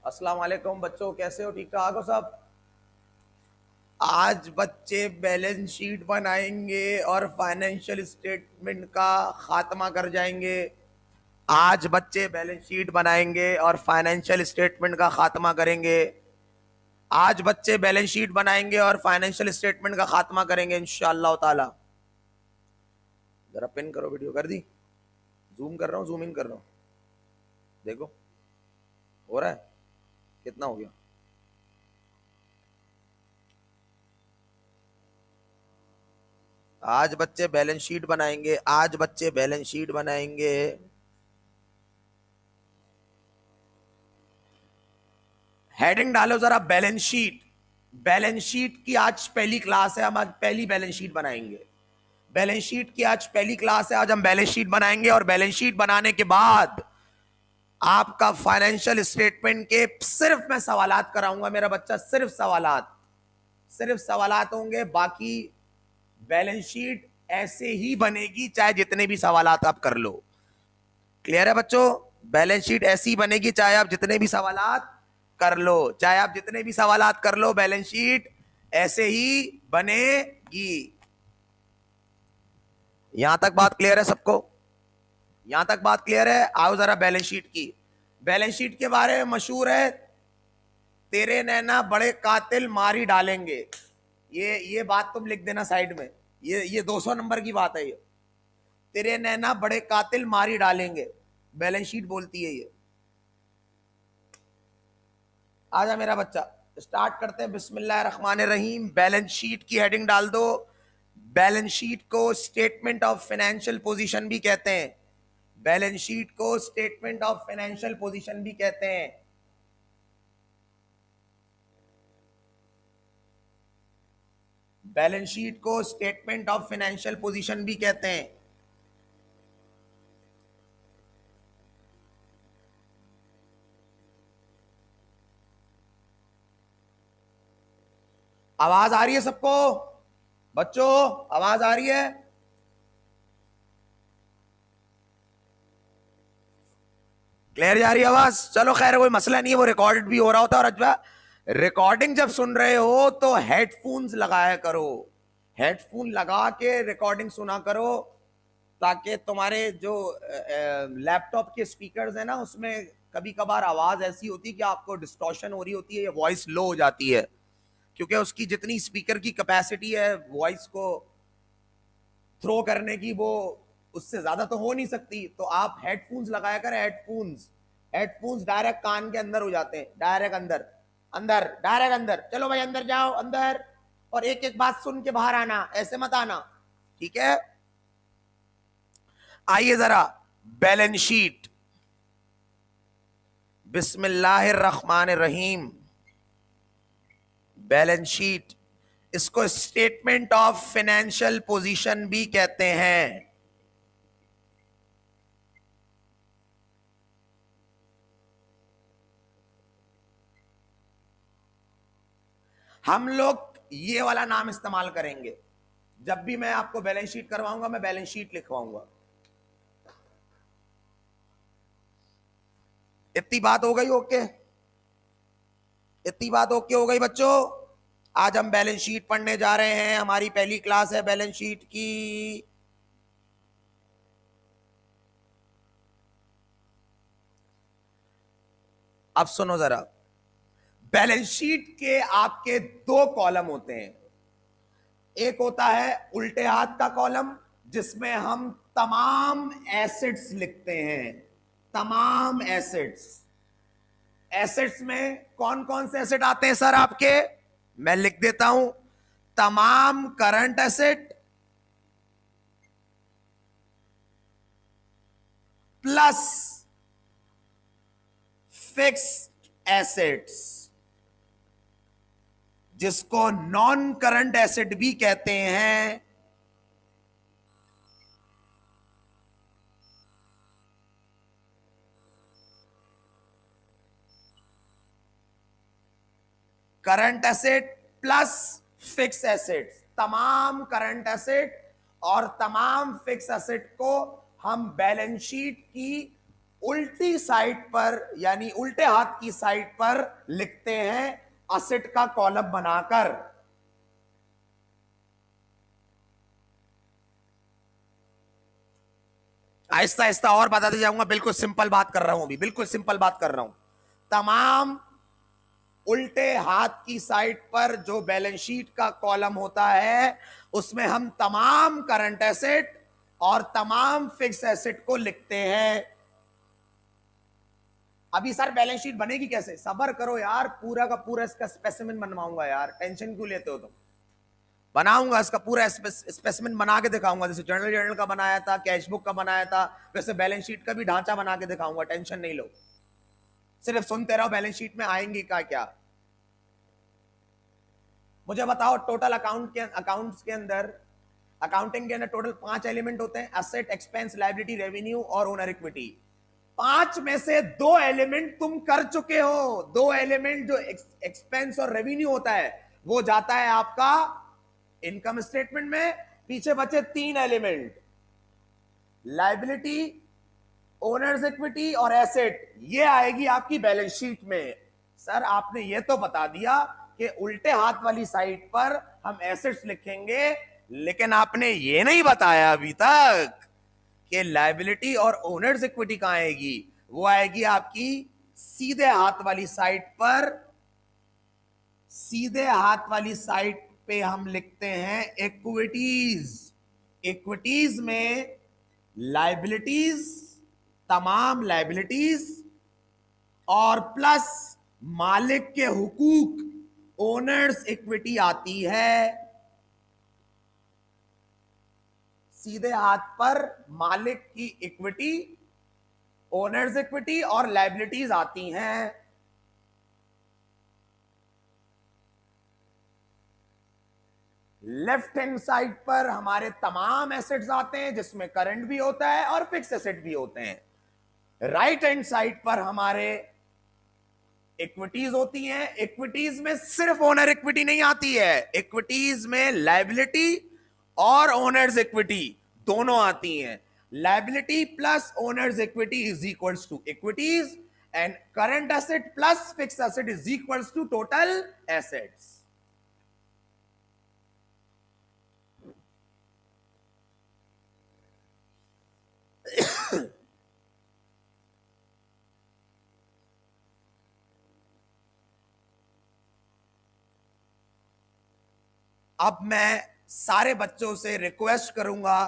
अस्सलाम वालेकुम बच्चों, कैसे हो? ठीक ठाक हो सब? आज बच्चे बैलेंस शीट बनाएंगे और फाइनेंशियल स्टेटमेंट का खात्मा कर जाएंगे। आज बच्चे बैलेंस शीट बनाएंगे और फाइनेंशियल स्टेटमेंट का खात्मा करेंगे। आज बच्चे बैलेंस शीट बनाएंगे और फाइनेंशियल स्टेटमेंट का खात्मा करेंगे इंशाअल्लाह ताला। जरा पिन करो, वीडियो कर दी। जूम कर रहा हूँ, जूम इन कर रहा हूँ। देखो हो रहा है, कितना हो गया? आज बच्चे बैलेंस शीट बनाएंगे, आज बच्चे बैलेंस शीट बनाएंगे। हेडिंग डालो जरा, बैलेंस शीट। बैलेंस शीट की आज पहली क्लास है, हम आज पहली बैलेंस शीट बनाएंगे। बैलेंस शीट की आज पहली क्लास है, आज हम बैलेंस शीट बनाएंगे और बैलेंस शीट बनाने के बाद आपका फाइनेंशियल स्टेटमेंट के सिर्फ मैं सवालात कराऊंगा। मेरा बच्चा सिर्फ सवालात होंगे। बाकी बैलेंस शीट ऐसे ही बनेगी चाहे जितने भी सवालात आप कर लो। क्लियर है बच्चों? बैलेंस शीट ऐसी बनेगी चाहे आप जितने भी सवालात कर लो, चाहे आप जितने भी सवालात कर लो, बैलेंस शीट ऐसे ही बनेगी। यहां तक बात क्लियर है सबको? यहां तक बात क्लियर है? आओ जरा बैलेंस शीट की। बैलेंस शीट के बारे में मशहूर है, तेरे नैना बड़े कातिल मारी डालेंगे। ये बात तुम लिख देना साइड में। ये 200 नंबर की बात है। ये तेरे नैना बड़े कातिल मारी डालेंगे, बैलेंस शीट बोलती है ये। आजा मेरा बच्चा, स्टार्ट करते हैं। बिस्मिल्लाहिर्रहमानिर्रहीम। बैलेंस शीट की हेडिंग डाल दो। बैलेंस शीट को स्टेटमेंट ऑफ फाइनेंशियल पोजीशन भी कहते हैं। बैलेंस शीट को स्टेटमेंट ऑफ फाइनेंशियल पोजीशन भी कहते हैं। बैलेंस शीट को स्टेटमेंट ऑफ फाइनेंशियल पोजीशन भी कहते हैं। आवाज आ रही है सबको? बच्चों आवाज आ रही है? क्लियर जा रही है आवाज? चलो खैर, कोई मसला नहीं है, वो रिकॉर्डेड भी हो रहा होता है। और अजवा, रिकॉर्डिंग जब सुन रहे हो तो हेडफोन्स लगाया करो। हेडफोन लगा के रिकॉर्डिंग सुना करो, ताकि तुम्हारे जो लैपटॉप के स्पीकर्स है ना, उसमें कभी कभार आवाज ऐसी होती है कि आपको डिस्टॉर्शन हो रही होती है या वॉइस लो हो जाती है, क्योंकि उसकी जितनी स्पीकर की कैपेसिटी है वॉइस को थ्रो करने की, वो उससे ज्यादा तो हो नहीं सकती। तो आप हेडफोन्स लगाया करें। हेडफोन्स डायरेक्ट कान के अंदर हो जाते हैं, डायरेक्ट अंदर। चलो भाई अंदर जाओ, अंदर। और एक एक बात सुन के बाहर आना, ऐसे मत आना, ठीक है? आइए जरा, बैलेंस शीट। बिस्मिल्लाहिर्रहमानिर्रहीम। बैलेंस शीट, इसको स्टेटमेंट ऑफ फाइनेंशियल पोजीशन भी कहते हैं। हम लोग ये वाला नाम इस्तेमाल करेंगे जब भी मैं आपको बैलेंस शीट करवाऊंगा। मैं बैलेंस शीट लिखवाऊंगा। इतनी बात हो गई? ओके, इतनी बात ओके हो गई बच्चों? आज हम बैलेंस शीट पढ़ने जा रहे हैं, हमारी पहली क्लास है बैलेंस शीट की। अब सुनो जरा, बैलेंस शीट के आपके दो कॉलम होते हैं। एक होता है उल्टे हाथ का कॉलम, जिसमें हम तमाम एसेट्स लिखते हैं। तमाम एसेट्स। एसेट्स में कौन कौन से एसेट आते हैं सर आपके? मैं लिख देता हूं। तमाम current asset plus fixed assets, जिसको नॉन करंट एसेट भी कहते हैं। Current asset plus fix asset. तमाम करंट एसेट और तमाम फिक्स एसेट को हम बैलेंस शीट की उल्टी साइड पर यानी उल्टे हाथ की साइड पर लिखते हैं असेट का कॉलम बनाकर। आहिस्ता आहिस्ता और बताते जाऊंगा, बिल्कुल सिंपल बात कर रहा हूं अभी, बिल्कुल सिंपल बात कर रहा हूं। तमाम उल्टे हाथ की साइड पर जो बैलेंस शीट का कॉलम होता है उसमें हम तमाम करंट एसेट और तमाम फिक्स एसेट को लिखते हैं। अभी सर बैलेंस शीट बनेगी कैसे? सब्र करो यार, पूरा का पूरा इसका स्पेसिमेन बनवाऊंगा यार, टेंशन क्यों लेते हो तुम? बनाऊंगा इसका पूरा स्पेसिमेन बना के दिखाऊंगा, जैसे जर्नल का बनाया था, कैश बुक का बनाया था, वैसे बैलेंस शीट का भी ढांचा बना के दिखाऊंगा, टेंशन नहीं लो। सिर्फ सुनते रहो बैलेंस शीट में आएंगी का क्या। मुझे बताओ, टोटल अकाउंट्स के अंदर, अकाउंटिंग के अंदर टोटल 5 एलिमेंट होते हैं, एसेट, एक्सपेंस, लायबिलिटी, रेवेन्यू और ओनर इक्विटी। 5 में से 2 एलिमेंट तुम कर चुके हो। 2 एलिमेंट जो एक्सपेंस और रेवेन्यू होता है वो जाता है आपका इनकम स्टेटमेंट में। पीछे बचे 3 एलिमेंट, लायबिलिटी, ओनर्स इक्विटी और एसेट, ये आएगी आपकी बैलेंस शीट में। सर आपने ये तो बता दिया कि उल्टे हाथ वाली साइड पर हम एसेट्स लिखेंगे, लेकिन आपने ये नहीं बताया अभी तक कि लायबिलिटी और ओनर्स इक्विटी कहां आएगी। वो आएगी आपकी सीधे हाथ वाली साइड पर। सीधे हाथ वाली साइड पे हम लिखते हैं इक्विटीज। इक्विटीज में लायबिलिटीज, तमाम लायबिलिटीज और प्लस मालिक के हुकूक, ओनर्स इक्विटी आती है। सीधे हाथ पर मालिक की इक्विटी, ओनर्स इक्विटी और लायबिलिटीज आती हैं। लेफ्ट हैंड साइड पर हमारे तमाम एसेट्स आते हैं जिसमें करंट भी होता है और फिक्स एसेट भी होते हैं। राइट हैंड साइड पर हमारे इक्विटीज होती हैं। इक्विटीज में सिर्फ ओनर इक्विटी नहीं आती है, इक्विटीज में लायबिलिटी और ओनर्स इक्विटी दोनों आती हैं। Liability plus owners equity is equals to equities and current asset plus fix asset is equals to total assets. अब मैं सारे बच्चों से रिक्वेस्ट करूंगा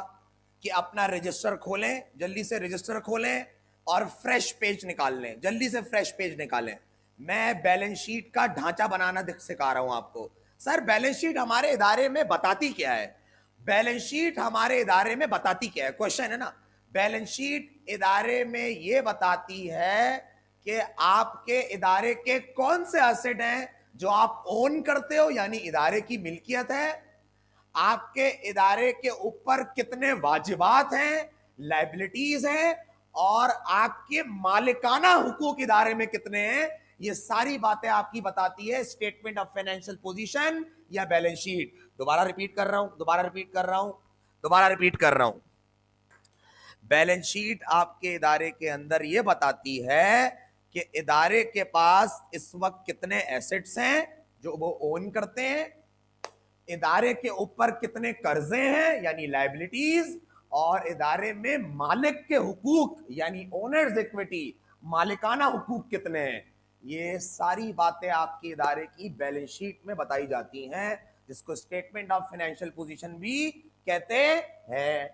कि अपना रजिस्टर खोलें, जल्दी से रजिस्टर खोलें और फ्रेश पेज निकाल लें, जल्दी से फ्रेश पेज निकालें। मैं बैलेंस शीट का ढांचा बनाना सिखा रहा हूं आपको। सर बैलेंस शीट हमारे इदारे में बताती क्या है? बैलेंस शीट हमारे इदारे में बताती क्या है, क्वेश्चन है ना। बैलेंस शीट इदारे में यह बताती है कि आपके इदारे के कौन से एसेट हैं जो आप ओन करते हो, यानी इदारे की मिल्कियत है। आपके इदारे के ऊपर कितने वाजिबात हैं, लायबिलिटीज हैं, और आपके मालिकाना हुकूक इदारे में कितने हैं। ये सारी बातें आपकी बताती है स्टेटमेंट ऑफ फाइनेंशियल पोजीशन या बैलेंस शीट। दोबारा रिपीट कर रहा हूं। बैलेंस शीट आपके इदारे के अंदर यह बताती है कि इदारे के पास इस वक्त कितने एसेट्स हैं जो वो ओन करते हैं, इदारे के ऊपर कितने कर्जे हैं यानी लायबिलिटीज, और इदारे में मालिक के हुकूक यानी ओनर्स इक्विटी, मालिकाना हुकूक कितने हैं। ये सारी बातें आपके इदारे की बैलेंस शीट में बताई जाती हैं, जिसको स्टेटमेंट ऑफ फाइनेंशियल पोजीशन भी कहते हैं।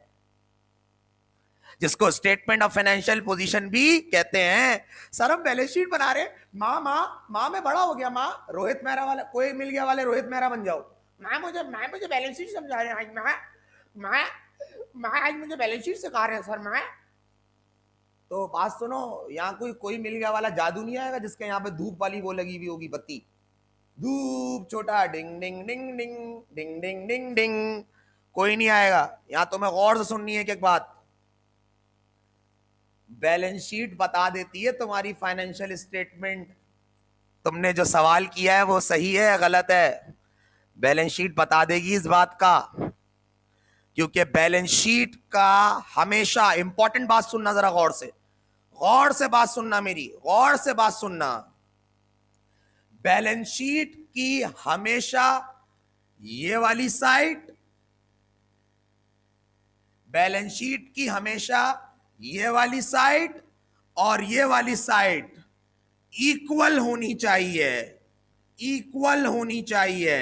जिसको स्टेटमेंट ऑफ फाइनेंशियल पोजीशन भी कहते हैं। सर हम बैलेंस शीट बना रहे, माँ मैं बड़ा हो गया, माँ रोहित मेहरा वाला कोई मिल गया वाले रोहित मेहरा बन जाओ। माँ मुझे बैलेंस शीट समझा रहे हैं, माँ आज मुझे बैलेंस शीट सिखा रहे हैं सर। माँ तो बात सुनो, यहाँ कोई मिल गया वाला जादू नहीं आएगा जिसके यहाँ पे धूप वाली वो लगी हुई होगी बत्ती, धूप छोटा डिंग डिंग डिंग डिंग डिंग डिंग डिंग डिंग, कोई नहीं आएगा। यहाँ तुम्हें गौर से सुननी है कि एक बात, बैलेंस शीट बता देती है तुम्हारी फाइनेंशियल स्टेटमेंट। तुमने जो सवाल किया है वो सही है या गलत है? बैलेंस शीट बता देगी इस बात का, क्योंकि बैलेंस शीट का हमेशा, इंपॉर्टेंट बात सुनना जरा गौर से, गौर से बात सुनना, मेरी गौर से बात सुनना। बैलेंस शीट की हमेशा ये वाली साइड, बैलेंस शीट की हमेशा ये वाली साइड और ये वाली साइड इक्वल होनी चाहिए, इक्वल होनी चाहिए।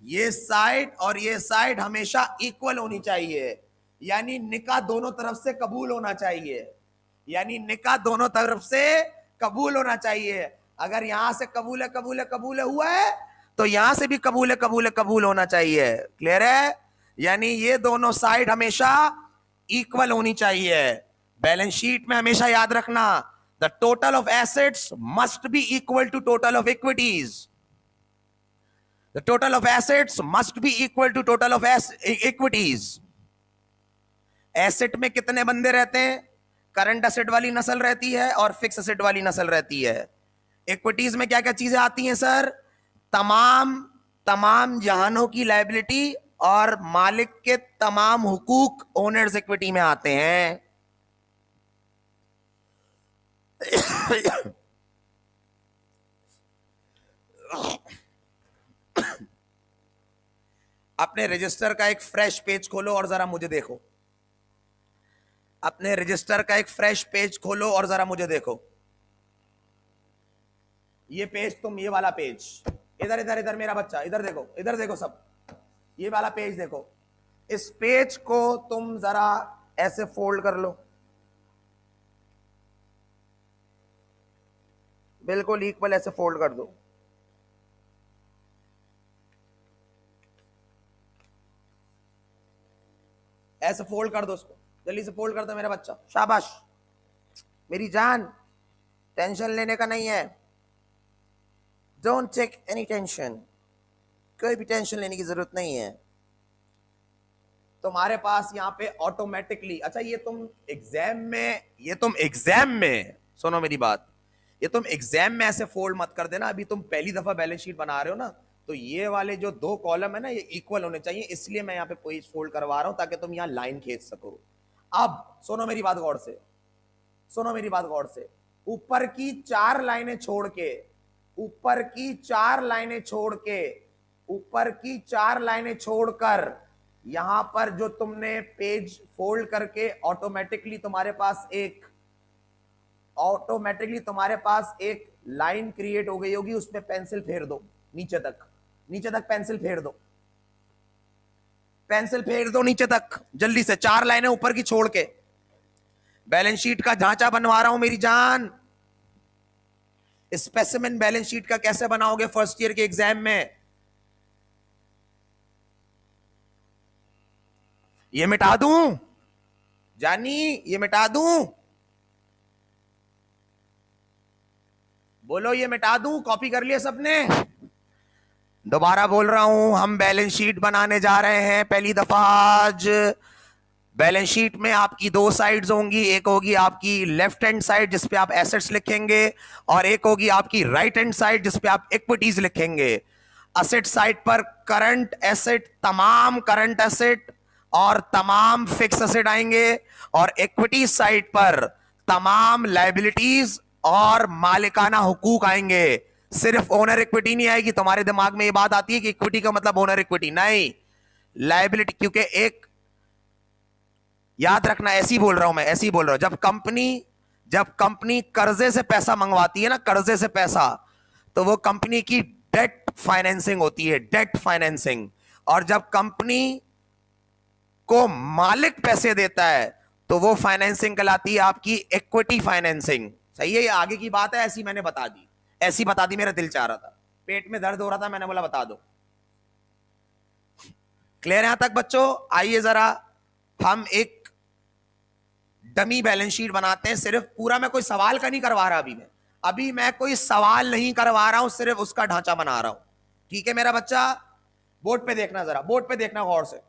ये साइड और ये साइड हमेशा इक्वल होनी चाहिए, यानी निकाह दोनों तरफ से कबूल होना चाहिए, यानी निकाह दोनों तरफ से कबूल होना चाहिए। अगर यहां से कबूल है कबूल है कबूल हुआ है तो यहां से भी कबूल है कबूल है कबूल होना चाहिए। क्लियर है? यानी ये दोनों साइड हमेशा इक्वल होनी चाहिए। बैलेंस शीट में हमेशा याद रखना, the total of assets must be equal to total of equities. The total of assets must be equal to total of equities. Asset में कितने बंदे रहते हैं? करंट एसेट वाली नस्ल रहती है और फिक्स एसेट वाली नस्ल रहती है। इक्विटीज में क्या क्या चीजें आती हैं सर? तमाम जहानों की लायबिलिटी और मालिक के तमाम हुकूक ओनर्स इक्विटी में आते हैं। अपने रजिस्टर का एक फ्रेश पेज खोलो और जरा मुझे देखो। अपने रजिस्टर का एक फ्रेश पेज खोलो और जरा मुझे देखो। ये पेज, तुम ये वाला पेज, इधर इधर इधर मेरा बच्चा, इधर देखो, इधर देखो सब, ये वाला पेज देखो। इस पेज को तुम जरा ऐसे फोल्ड कर लो, बिल्कुल इक्वल ऐसे फोल्ड कर दो। ऐसे फोल्ड कर दो उसको, जल्दी से फोल्ड कर दो मेरा बच्चा, शाबाश मेरी जान। टेंशन लेने का नहीं है, डोंट टेक एनी टेंशन, कोई भी टेंशन लेने की जरूरत नहीं है। तुम्हारे पास यहाँ पे ऑटोमेटिकली, अच्छा ये तुम एग्जाम में सुनो मेरी बात, ये तुम एग्जाम में ऐसे फोल्ड मत कर देना। अभी तुम पहली दफा बैलेंस शीट बना रहे हो ना, तो ये वाले जो दो कॉलम है ना, ये इक्वल होने चाहिए, इसलिए मैं यहाँ पे पेज फोल्ड करवा रहा हूं ताकि तुम यहाँ लाइन खींच सको। अब सुनो मेरी बात गौर से, सुनो मेरी बात गौर से। ऊपर की चार लाइनें छोड़ के, ऊपर की चार लाइनें छोड़ के, ऊपर की चार लाइनें छोड़कर यहां पर जो तुमने पेज फोल्ड करके ऑटोमेटिकली तुम्हारे पास एक लाइन क्रिएट हो गई होगी, उसमें पेंसिल फेर दो नीचे तक, नीचे तक पेंसिल फेर दो, पेंसिल फेर दो नीचे तक जल्दी से, चार लाइनें ऊपर की छोड़ के। बैलेंस शीट का ढांचा बनवा रहा हूं मेरी जान। स्पेसिमेन बैलेंस शीट का कैसे बनाओगे फर्स्ट ईयर के एग्जाम में? ये मिटा दूं जानी, ये मिटा दूं? बोलो ये मिटा दूं? कॉपी कर लिया सबने? दोबारा बोल रहा हूं, हम बैलेंस शीट बनाने जा रहे हैं पहली दफा आज। बैलेंस शीट में आपकी दो साइड्स होंगी, एक होगी आपकी लेफ्ट हैंड साइड जिसपे आप एसेट्स लिखेंगे, और एक होगी आपकी राइट हैंड साइड जिसपे आप इक्विटीज लिखेंगे। एसेट साइड पर करंट एसेट, तमाम करंट एसेट और तमाम फिक्स एसेट आएंगे, और इक्विटी साइड पर तमाम लायबिलिटीज और मालिकाना हुकूक आएंगे। सिर्फ ओनर इक्विटी नहीं आएगी। तुम्हारे दिमाग में ये बात आती है कि इक्विटी का मतलब ओनर इक्विटी, नहीं, लायबिलिटी। क्योंकि एक याद रखना, ऐसी बोल रहा हूं मैं, ऐसी बोल रहा हूं, जब कंपनी कर्जे से पैसा मंगवाती है ना, कर्जे से पैसा, तो वो कंपनी की डेट फाइनेंसिंग होती है, डेट फाइनेंसिंग। और जब कंपनी को मालिक पैसे देता है तो वो फाइनेंसिंग कहलाती है आपकी इक्विटी फाइनेंसिंग। सही है? ये आगे की बात है, ऐसी मैंने बता दी, ऐसी बता दी, मेरा दिल चाह रहा था, पेट में दर्द हो रहा था, मैंने बोला बता दो। क्लियर यहां तक बच्चों? आइए जरा हम एक डमी बैलेंस शीट बनाते हैं। सिर्फ पूरा मैं कोई सवाल का नहीं करवा रहा, अभी मैं कोई सवाल नहीं करवा रहा हूं, सिर्फ उसका ढांचा बना रहा हूं। ठीक है मेरा बच्चा? बोर्ड पे देखना, जरा बोर्ड पे देखना गौर से।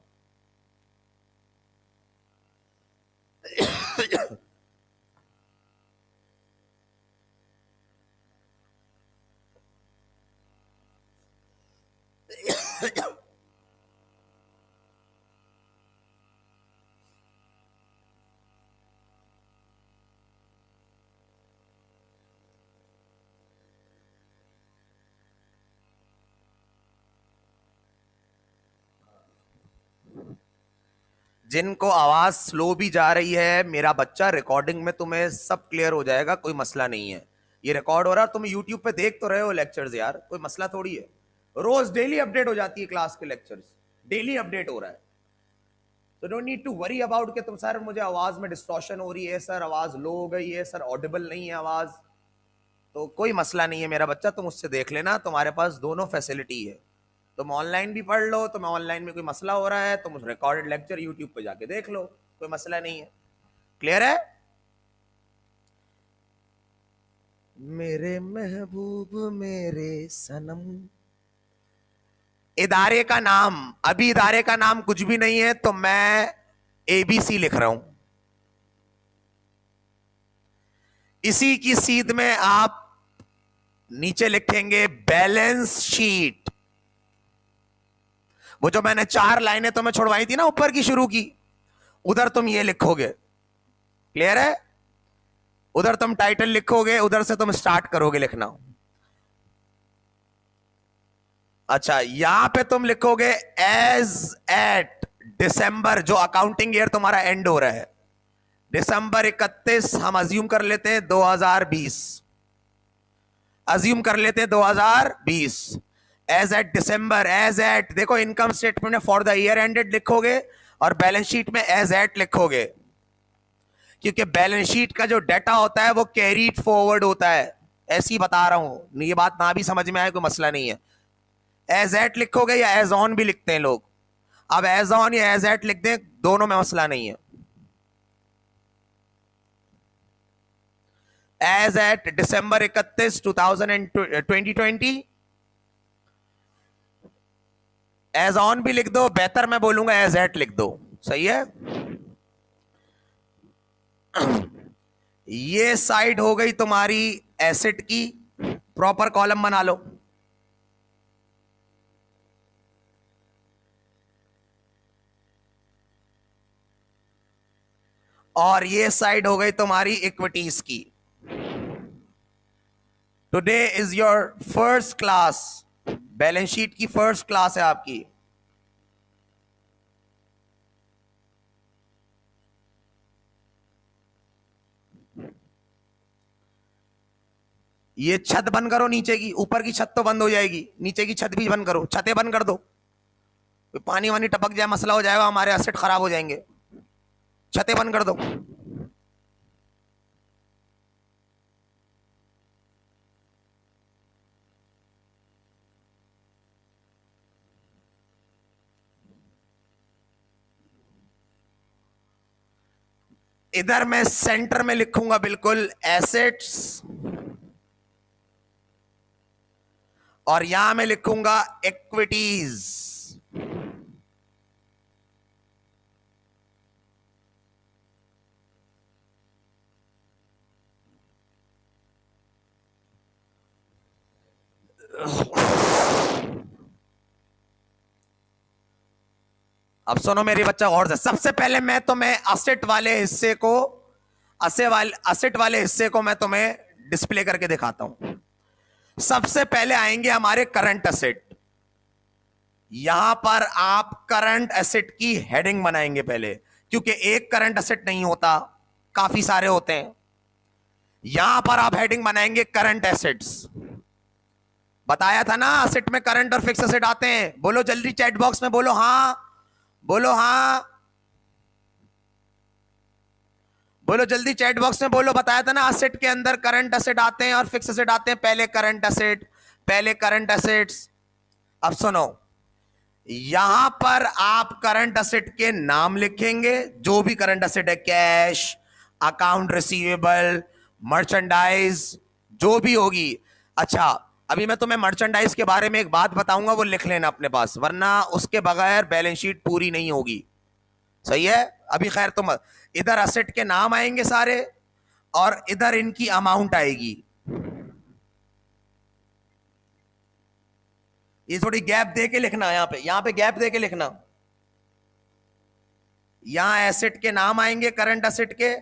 जिनको आवाज स्लो भी जा रही है, मेरा बच्चा रिकॉर्डिंग में तुम्हें सब क्लियर हो जाएगा, कोई मसला नहीं है। ये रिकॉर्ड हो रहा है, तुम यूट्यूब पे देख तो रहे हो लेक्चर्स यार, कोई मसला थोड़ी है। रोज डेली अपडेट हो जाती है क्लास के लेक्चर्स, डेली अपडेट हो रहा है। तो don't need to worry about कि तुम सर मुझे आवाज में डिस्टॉर्शन हो रही है, सर आवाज लो हो गई है, सर ऑडिबल नहीं है आवाज। तो कोई मसला नहीं है मेरा बच्चा, तुम उससे देख लेना, तुम्हारे पास दोनों फैसिलिटी है। तुम ऑनलाइन भी पढ़ लो, तुम्हें ऑनलाइन में कोई मसला हो रहा है तुम रिकॉर्डेड लेक्चर यूट्यूब पे जाके देख लो, कोई मसला नहीं है। क्लियर है? मेरे महबूब मेरे सनम। इदारे का नाम, अभी इदारे का नाम कुछ भी नहीं है, तो मैं एबीसी लिख रहा हूं। इसी की सीध में आप नीचे लिखेंगे बैलेंस शीट। वो जो मैंने 4 लाइनें तुम्हें छोड़वाई थी ना ऊपर की शुरू की, उधर तुम ये लिखोगे। क्लियर है? उधर तुम टाइटल लिखोगे, उधर से तुम स्टार्ट करोगे लिखना। अच्छा, यहां पे तुम लिखोगे एज एट दिसंबर, जो अकाउंटिंग ईयर तुम्हारा एंड हो रहा है, दिसंबर 31 हम अज्यूम कर लेते हैं 2020, अज्यूम कर लेते हैं 2020। As at December, as eight देखो इनकम स्टेटमेंट में फॉर द ईयर एंडेड लिखोगे और बैलेंस शीट में एज एट लिखोगे, क्योंकि बैलेंस शीट का जो डाटा होता है वो कैरीड फॉरवर्ड होता है। ऐसी बता रहा हूं, ये बात ना भी समझ में आए कोई मसला नहीं है। एज एट लिखोगे या एज ऑन भी लिखते हैं लोग, अब एज ऑन या एज एट लिख दें, दोनों में मसला नहीं है। As at December 31 2020, as on भी लिख दो, बेहतर मैं बोलूंगा एज एट लिख दो, सही है। ये साइड हो गई तुम्हारी एसेट की, प्रॉपर कॉलम बना लो। और ये साइड हो गई तुम्हारी इक्विटीज की। Today is your first class, balance sheet की फर्स्ट क्लास है आपकी। ये छत बंद करो नीचे की, ऊपर की छत तो बंद हो जाएगी, नीचे की छत भी बंद करो, छतें बंद कर दो, पानी वानी टपक जाए मसला हो जाएगा, हमारे एसेट खराब हो जाएंगे, छतें बंद कर दो। इधर मैं सेंटर में लिखूंगा बिल्कुल एसेट्स, और यहां मैं लिखूंगा इक्विटीज। अब सुनो मेरे बच्चा गौर से, सबसे पहले मैं तुम्हें असेट वाले हिस्से को, असेट वाले हिस्से को मैं तुम्हें डिस्प्ले करके दिखाता हूं। सबसे पहले आएंगे हमारे करंट एसेट। यहां पर आप करंट एसेट की हेडिंग बनाएंगे पहले, क्योंकि एक करंट एसेट नहीं होता, काफी सारे होते हैं। यहां पर आप हेडिंग बनाएंगे करंट एसेट्स। बताया था ना एसेट में करंट और फिक्स एसेट आते हैं, बोलो जल्दी चैट बॉक्स में बोलो हाँ, बोलो हाँ, बोलो जल्दी चैट बॉक्स में बोलो। बताया था ना एसेट के अंदर करंट एसेट आते हैं और फिक्स एसेट आते हैं, पहले करंट एसेट, पहले करंट एसेट्स। अब सुनो, यहां पर आप करंट एसेट के नाम लिखेंगे, जो भी करंट एसेट है, कैश, अकाउंट रिसीवेबल, मर्चेंडाइज, जो भी होगी। अच्छा, अभी मैं तुम्हें मर्चेंडाइज के बारे में एक बात बताऊंगा, वो लिख लेना अपने पास, वरना उसके बगैर बैलेंस शीट पूरी नहीं होगी, सही है। अभी खैर तुम इधर एसेट के नाम आएंगे सारे, और इधर इनकी अमाउंट आएगी। ये थोड़ी गैप दे के लिखना, यहां पे गैप दे के लिखना। यहां एसेट के नाम आएंगे, करंट एसेट के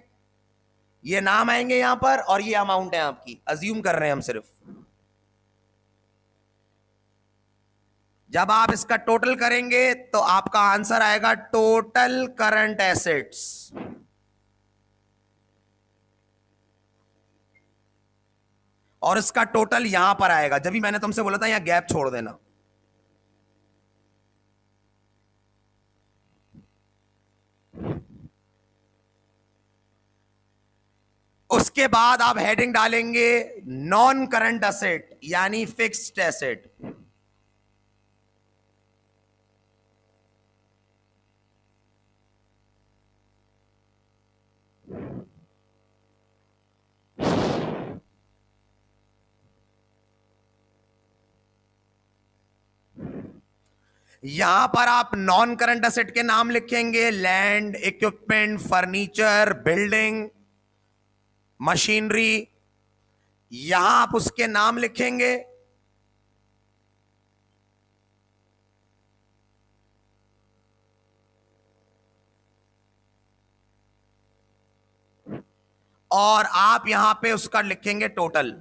ये नाम आएंगे यहां पर, और ये अमाउंट है आपकी, अज्यूम कर रहे हैं हम सिर्फ। जब आप इसका टोटल करेंगे तो आपका आंसर आएगा टोटल करंट एसेट्स। और इसका टोटल यहां पर आएगा, जब भी मैंने तुमसे बोला था यहां गैप छोड़ देना। उसके बाद आप हेडिंग डालेंगे नॉन करंट एसेट यानी फिक्स्ड एसेट। यहां पर आप नॉन करंट एसेट के नाम लिखेंगे, land, equipment, furniture, building, machinery. यहां आप उसके नाम लिखेंगे। और आप यहां पे उसका लिखेंगे total.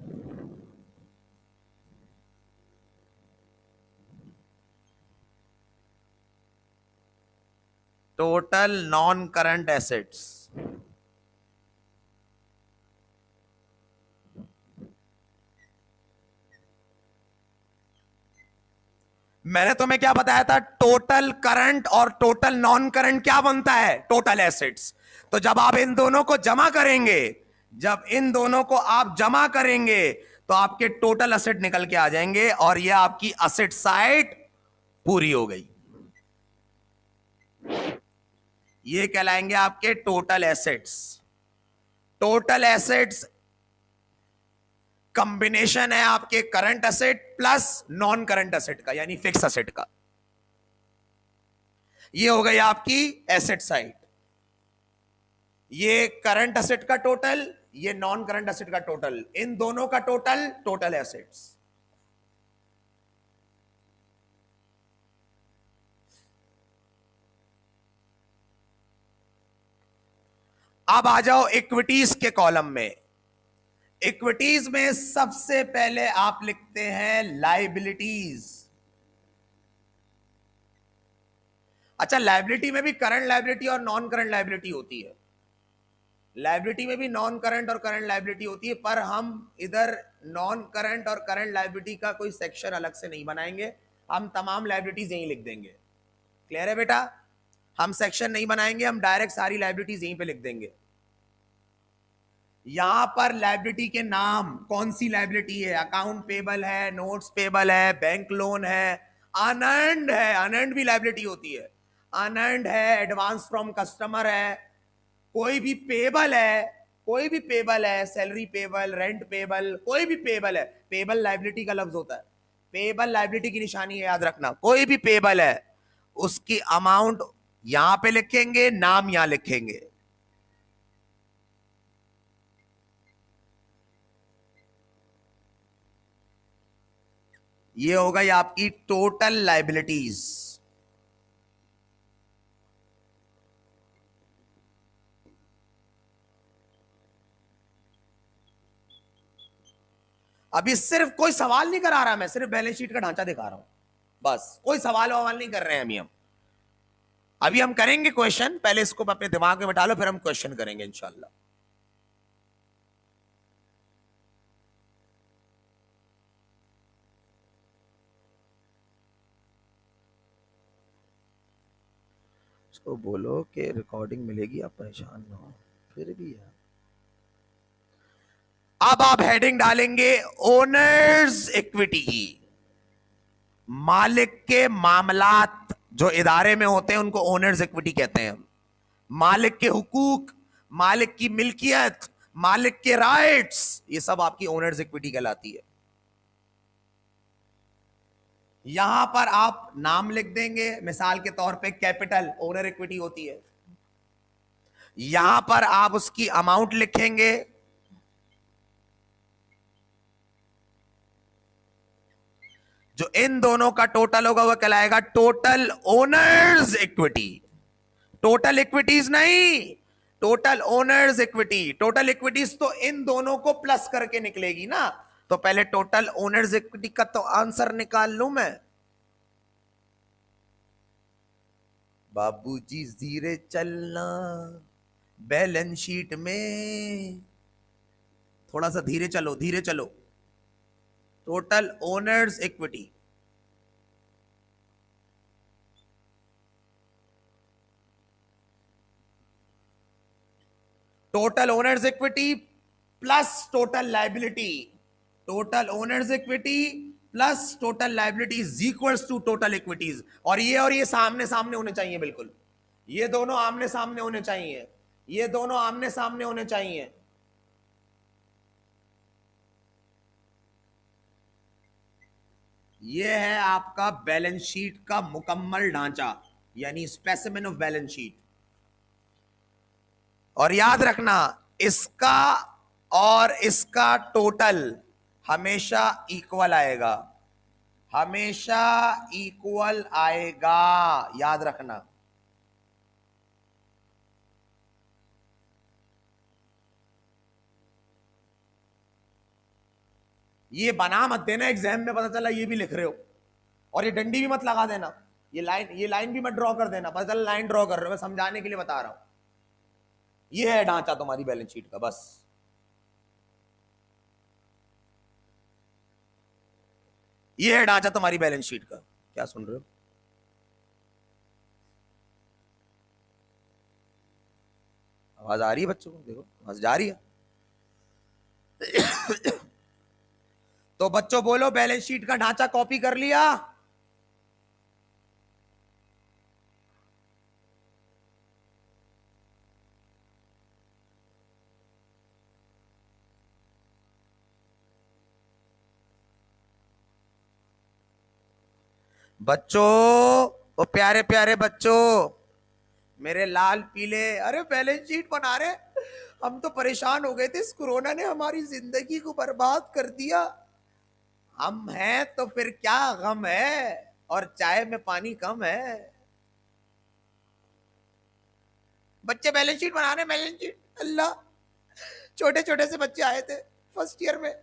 Total non current assets. मैंने तुम्हें क्या बताया था? टोटल करंट और टोटल नॉन करंट क्या बनता है? Total assets. तो जब आप इन दोनों को जमा करेंगे, जब इन दोनों को आप जमा करेंगे तो आपके टोटल एसेट निकल के आ जाएंगे और यह आपकी एसेट साइड पूरी हो गई। ये कहलाएंगे आपके total assets. Total assets combination है आपके current asset plus non current asset का, यानी फिक्स एसेट का। ये हो गई आपकी एसेट साइड। ये करंट एसेट का टोटल, ये नॉन करंट एसेट का टोटल, इन दोनों का टोटल टोटल एसेट्स। अब आ जाओ इक्विटीज के कॉलम में। इक्विटीज में सबसे पहले आप लिखते हैं लायबिलिटीज। अच्छा, लायबिलिटी में भी करंट लायबिलिटी और नॉन करंट लायबिलिटी होती है। लायबिलिटी में भी नॉन करंट और करंट लायबिलिटी होती है, पर हम इधर नॉन करंट और करंट लायबिलिटी का कोई सेक्शन अलग से नहीं बनाएंगे, हम तमाम लायबिलिटीज यहीं लिख देंगे। क्लियर है बेटा? हम सेक्शन नहीं बनाएंगे, हम डायरेक्ट सारी लायबिलिटीज यहीं पे लिख देंगे। यहां पर लायबिलिटी के नाम, कौन सी लायबिलिटी है? अकाउंट पेबल है, नोट्स पेबल है, बैंक लोन है, अनअर्न्ड है, अनअर्न्ड भी लायबिलिटी होती है, अनअर्न्ड है, एडवांस फ्रॉम कस्टमर है, कोई भी पेबल है, कोई भी पेबल है, सैलरी पेबल, रेंट पेबल, कोई भी पेबल है। पेबल लायबिलिटी का लफ्ज होता है, पेबल लायबिलिटी की निशानी है, याद रखना। कोई भी पेबल है उसकी अमाउंट यहां पे लिखेंगे, नाम यहां लिखेंगे। ये हो गई आपकी टोटल लायबिलिटीज। अभी सिर्फ कोई सवाल नहीं करा रहा, मैं सिर्फ बैलेंस शीट का ढांचा दिखा रहा हूं, बस। कोई सवाल ववाल नहीं कर रहे हैं हम। अभी हम करेंगे क्वेश्चन, पहले इसको अपने दिमाग में बैठा लो, फिर हम क्वेश्चन करेंगे इंशाल्लाह। उसको बोलो कि रिकॉर्डिंग मिलेगी, आप परेशान ना हो। फिर भी यार, अब आप हेडिंग डालेंगे ओनर्स इक्विटी। मालिक के मामलात जो इदारे में होते हैं उनको ओनर्स इक्विटी कहते हैं। मालिक के हुकूक, मालिक की मिल्कियत, मालिक के राइट्स, ये सब आपकी ओनर्स इक्विटी कहलाती है। यहां पर आप नाम लिख देंगे, मिसाल के तौर पे कैपिटल ओनर इक्विटी होती है। यहां पर आप उसकी अमाउंट लिखेंगे, जो इन दोनों का टोटल होगा वह कहलाएगा total owners equity. Total equities नहीं, total owners equity. Total equities तो इन दोनों को प्लस करके निकलेगी ना, तो पहले टोटल ओनर्स इक्विटी का तो आंसर निकाल लूं मैं। बाबूजी धीरे चलना, बैलेंस शीट में थोड़ा सा धीरे चलो, धीरे चलो। Total owners equity, total owners equity plus total liability, total owners equity plus total liability is equals to total equities. और ये सामने सामने होने चाहिए, बिल्कुल ये दोनों आमने सामने होने चाहिए, ये दोनों आमने सामने होने चाहिए। ये है आपका बैलेंस शीट का मुकम्मल ढांचा, यानी स्पेसिमेन ऑफ बैलेंस शीट। और याद रखना, इसका और इसका टोटल हमेशा इक्वल आएगा, हमेशा इक्वल आएगा, याद रखना। ये बना मत देना एग्जाम में, पता चला ये भी लिख रहे हो। और ये डंडी भी मत लगा देना, ये लाइन भी मत ड्रॉ कर देना, पता चला लाइन ड्रॉ कर रहे हो। मैं समझाने के लिए बता रहा हूं। ये है ढांचा तुम्हारी बैलेंस शीट का, बस। ये है ढांचा तुम्हारी बैलेंस शीट का। क्या सुन रहे हो? आवाज आ रही है बच्चों को? देखो आवाज जा रही है। तो बच्चों बोलो, बैलेंस शीट का ढांचा कॉपी कर लिया? बच्चों, वो प्यारे प्यारे बच्चों, मेरे लाल पीले, अरे बैलेंस शीट बना रहे। हम तो परेशान हो गए थे, इस कोरोना ने हमारी जिंदगी को बर्बाद कर दिया। हम हैं तो फिर क्या गम है, और चाय में पानी कम है। बच्चे बैलेंस शीट बना रहे, बैलेंस शीट। अल्लाह, छोटे छोटे से बच्चे आए थे फर्स्ट ईयर में।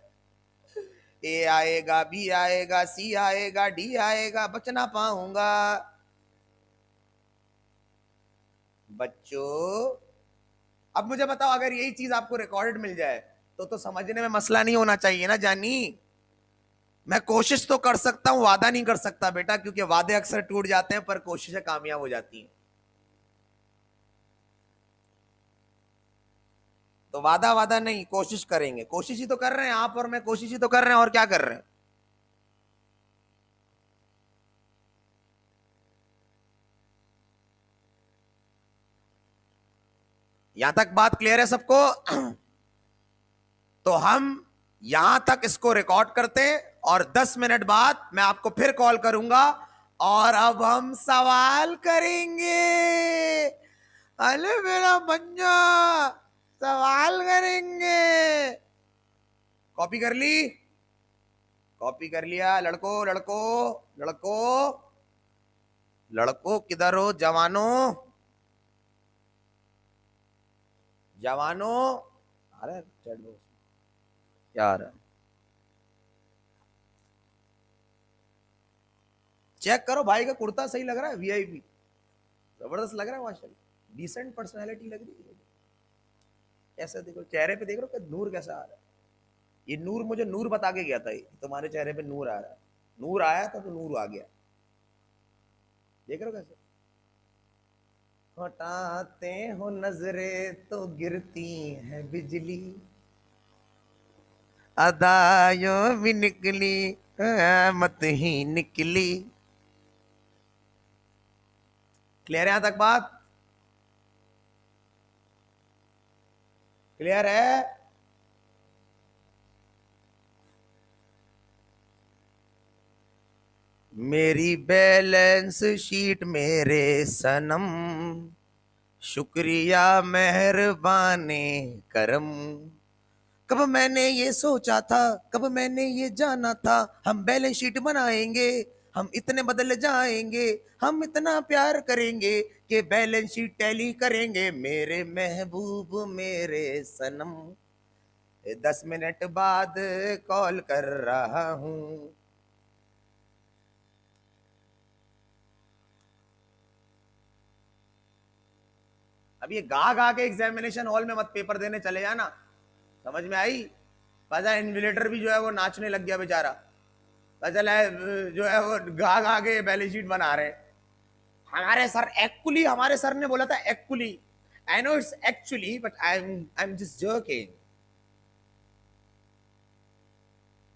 ए आएगा, बी आएगा, सी आएगा, डी आएगा, बच ना पाऊंगा। बच्चों, अब मुझे बताओ, अगर यही चीज आपको रिकॉर्डेड मिल जाए तो समझने में मसला नहीं होना चाहिए ना जानी। मैं कोशिश तो कर सकता हूं, वादा नहीं कर सकता बेटा, क्योंकि वादे अक्सर टूट जाते हैं पर कोशिशें कामयाब हो जाती हैं। तो वादा वादा नहीं, कोशिश करेंगे। कोशिश ही तो कर रहे हैं आप और मैं, कोशिश ही तो कर रहे हैं, और क्या कर रहे हैं। यहां तक बात क्लियर है सबको? तो हम यहां तक इसको रिकॉर्ड करते हैं, और 10 मिनट बाद मैं आपको फिर कॉल करूंगा, और अब हम सवाल करेंगे। अरे मेरा बंजा, सवाल करेंगे। कॉपी कर ली? कॉपी कर लिया? लड़को लड़को लड़को लड़को किधर हो? जवानों, जवानों, अरे क्या रहा? चेक करो भाई का कुर्ता सही लग रहा है, वीआईपी जबरदस्त लग रहा है माशाल्लाह, डिसेंट पर्सनालिटी लग रही है। कैसा देखो चेहरे पे, देख रहे हो कि नूर कैसा आ रहा है। ये नूर मुझे नूर बता के गया था, ये तुम्हारे चेहरे पे नूर आ रहा है। नूर आया था तो नूर आ गया। देख रहे हो कैसे हटाते हो नजरे तो गिरती है बिजली, अदायों भी निकली, मत ही निकली। क्लियर है यहां तक बात? क्लियर है? मेरी बैलेंस शीट मेरे सनम, शुक्रिया मेहरबानी करम। कब मैंने ये सोचा था, कब मैंने ये जाना था, हम बैलेंस शीट बनाएंगे, हम इतने बदल जाएंगे, हम इतना प्यार करेंगे कि बैलेंस शीट टैली करेंगे। मेरे महबूब मेरे सनम, 10 मिनट बाद कॉल कर रहा हूं। अब ये गा गा के एग्जामिनेशन हॉल में मत पेपर देने चले जाना, समझ में आई? पता इन्विलेटर भी जो है वो नाचने लग गया बेचारा, पता है जो है वो गा गा के बैलेंस शीट बना रहे। हमारे सर एक्चुअली, हमारे सर ने बोला था actually, I know it's actually but I am just joking.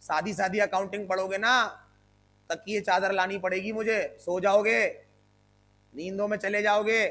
सादी सादी अकाउंटिंग पढ़ोगे ना, तकिए चादर लानी पड़ेगी मुझे, सो जाओगे, नींदों में चले जाओगे।